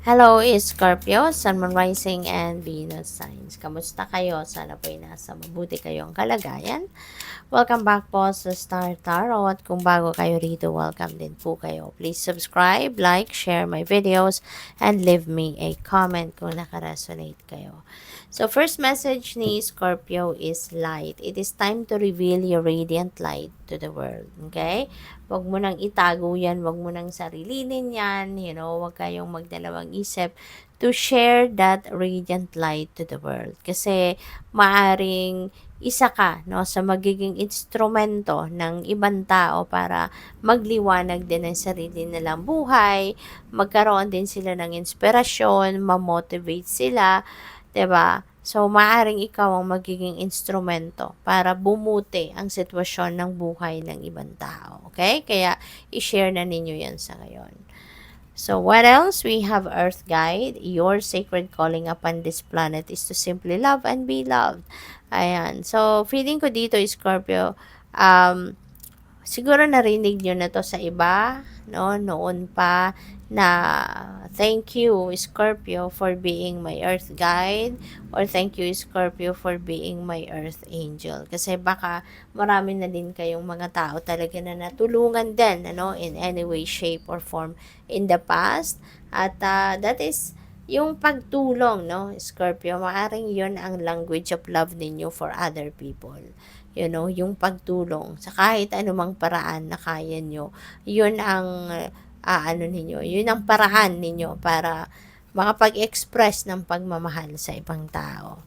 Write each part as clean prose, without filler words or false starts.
Hello, Scorpio, Sun, Moon, Rising, and Venus signs. Kamusta kayo? Sana po'y nasa mabuti kayong kalagayan. Welcome back po sa Star Tarot. Kung bago kayo rito, welcome din po kayo. Please subscribe, like, share my videos, and leave me a comment kung nakaresonate kayo. So, first message ni Scorpio is light. It is time to reveal your radiant light to the world. Okay? Huwag mo nang itago yan. Huwag mo nang sarilinin yan. Huwag kayong magdalawang isip to share that radiant light to the world. Kasi maaring isa ka sa magiging instrumento ng ibang tao para magliwanag din ng sarili nilang buhay, magkaroon din sila ng inspirasyon, ma-motivate sila, 'di ba? So, maaring ikaw ang magiging instrumento para bumuti ang sitwasyon ng buhay ng ibang tao. Okay? Kaya, i-share na ninyo yan sa ngayon. So, what else? We have Earth Guide. Your sacred calling upon this planet is to simply love and be loved. Ayan. So, feeling ko dito, Scorpio, um, siguro narinig nyo na to sa iba, no? Noon pa na thank you, Scorpio, for being my earth guide, or thank you, Scorpio, for being my earth angel. Kasi baka marami na din kayong mga tao talaga na natulungan din, in any way, shape, or form in the past. At that is yung pagtulong, no, Scorpio, maaring yon ang language of love ninyo for other people. Yung pagtulong sa kahit anumang paraan na kaya nyo. Yun ang yun ang paraan ninyo para makapag-express ng pagmamahal sa ibang tao.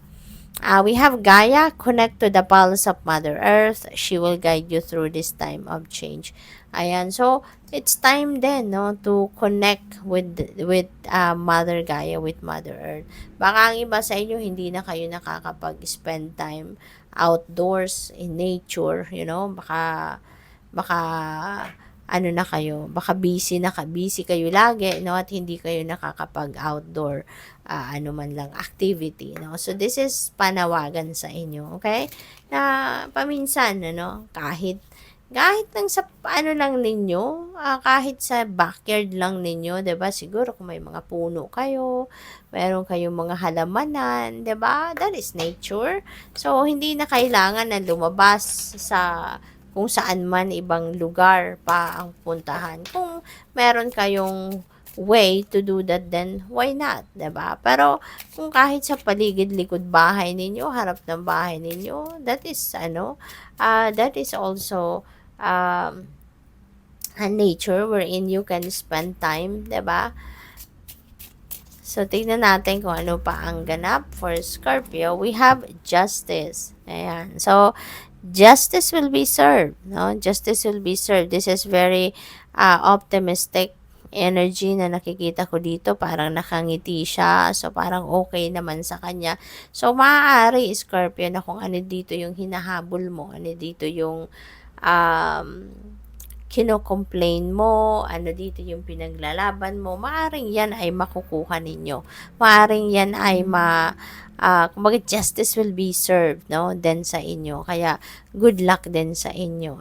We have Gaia, connect to the pulse of Mother Earth. She will guide you through this time of change. Ayan, so it's time then, no, to connect with Mother Gaia, with Mother Earth. Baka ang iba sa inyo hindi na kayo nakakapag-spend time outdoors in nature, baka busy kayo lagi, no, at hindi kayo nakakapag-outdoor man lang activity, no. So this is panawagan sa inyo, okay? Na paminsan, kahit lang sa lang ninyo, kahit sa backyard lang ninyo, 'di ba? Siguro kung may mga puno kayo, meron kayong mga halamanan, 'di ba? That is nature. So hindi na kailangan na lumabas sa kung saan man ibang lugar pa ang puntahan. Kung meron kayong way to do that, then why not, 'di ba? Pero kung kahit sa paligid likod bahay ninyo, harap ng bahay ninyo, that is also a nature wherein you can spend time, 'di ba? So, tignan natin kung ano pa ang ganap for Scorpio. We have justice. Ayan. So, justice will be served, no? Justice will be served. This is very optimistic energy na nakikita ko dito. Parang nakangiti siya. So, parang okay naman sa kanya. So, maaari, Scorpio, na kung ano dito yung hinahabol mo, ano dito yung um, kino-complain mo, ano dito yung pinaglalaban mo, maaring yan ay makukuha ninyo. Maaring yan ay kumbaga justice will be served, no, then sa inyo. Kaya good luck din sa inyo.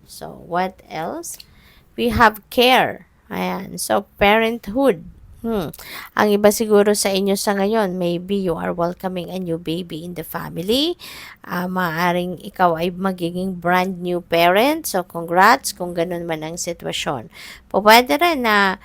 So what else? We have care. Ayan. So parenthood. Ang iba siguro sa inyo sa ngayon, maybe you are welcoming a new baby in the family. Maaaring ikaw ay magiging brand new parent. So, congrats kung ganun man ang sitwasyon. Pwede rin na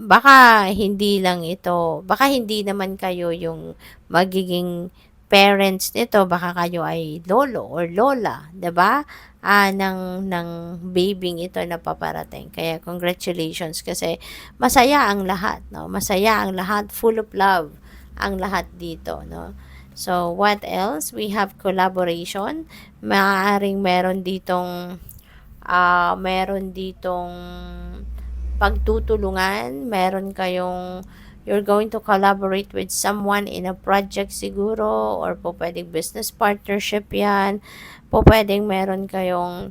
baka hindi naman kayo yung magiging parents nito, baka kayo ay lolo or lola, 'di ba? Ng babying ito na paparating. Kaya congratulations kasi masaya ang lahat, no? Masaya ang lahat, full of love ang lahat dito, no? So, what else? We have collaboration. Maaaring meron ditong pagtutulungan, you're going to collaborate with someone in a project siguro, or po pwedeng business partnership yan, po pwedeng meron kayong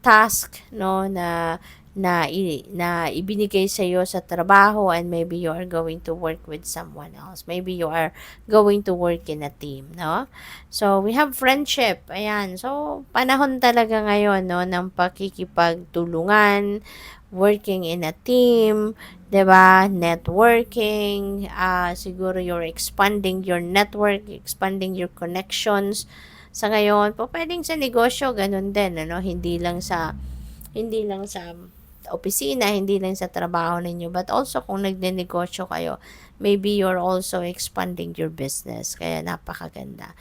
task, no, na ibinigay sa iyo sa trabaho, and maybe you are going to work with someone else. Maybe you are going to work in a team, no? So, we have friendship. Ayan. So, panahon talaga ngayon, no, ng pakikipagtulungan, working in a team, 'di ba? Networking, siguro you're expanding your network, expanding your connections. Sa ngayon, po pwedeng sa negosyo ganun din, ano, hindi lang sa opisina, hindi lang sa trabaho ninyo, but also kung nagnenegosyo kayo, maybe you're also expanding your business. Kaya napakaganda.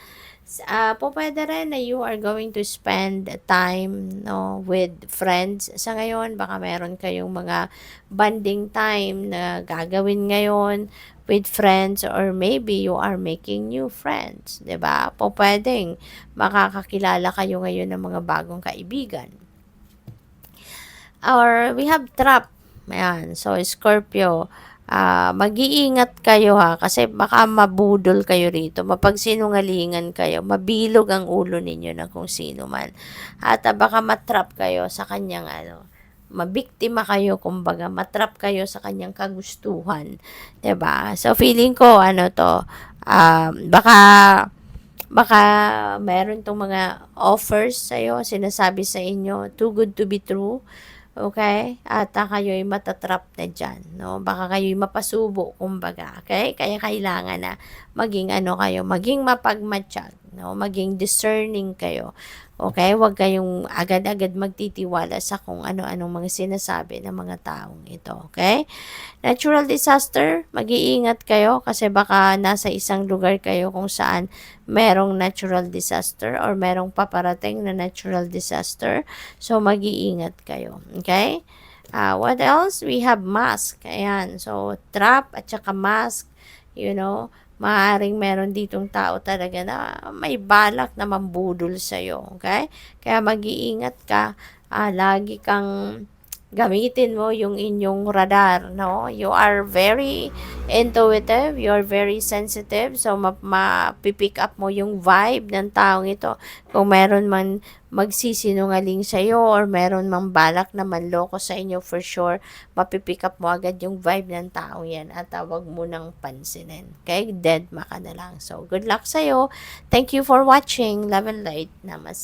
Po pwede rin na you are going to spend time, no, with friends. Sa ngayon, baka meron kayong mga bonding time na gagawin ngayon with friends, or maybe you are making new friends, 'di ba? Po pwedeng makakakilala kayo ngayon ng mga bagong kaibigan. Or we have trap. Ayan. So, Scorpio, mag-iingat kayo ha, kasi baka mabudol kayo rito, mapagsinungalingan kayo, mabilog ang ulo ninyo ng kung sino man. At baka matrap kayo sa kanyang mabiktima kayo, kumbaga, matrap kayo sa kanyang kagustuhan. 'Di ba? So, feeling ko, baka baka meron tong mga offers sa'yo, sinasabi sa inyo, too good to be true. Okay? At kayo'y matatrap na dyan, no? Baka kayo'y mapasubo, kumbaga. Okay? Kaya kailangan na maging kayo, maging mapagmatsyag, no? Maging discerning kayo. Okay? Huwag kayong agad-agad magtitiwala sa kung ano-anong mga sinasabi ng mga taong ito. Okay? Natural disaster, mag-iingat kayo kasi baka nasa isang lugar kayo kung saan merong natural disaster or merong paparating na natural disaster. So, mag-iingat kayo. Okay? What else? We have mask. Ayan. So, trap at saka mask. Maaaring meron ditong tao talaga na may balak na mambudol sa'yo. Okay? Kaya mag-iingat ka. Lagi kang gamitin mo yung inyong radar, no? You are very intuitive, you are very sensitive, so mapipick up mo yung vibe ng taong ito. Kung meron man magsisinungaling sa iyo or meron mang balak na manloko sa inyo, for sure, mapipick up mo agad yung vibe ng taong yan at wag mo nang pansinin. Okay? Dead ma ka na lang. So, good luck sa'yo. Thank you for watching. Love and light. Namaste.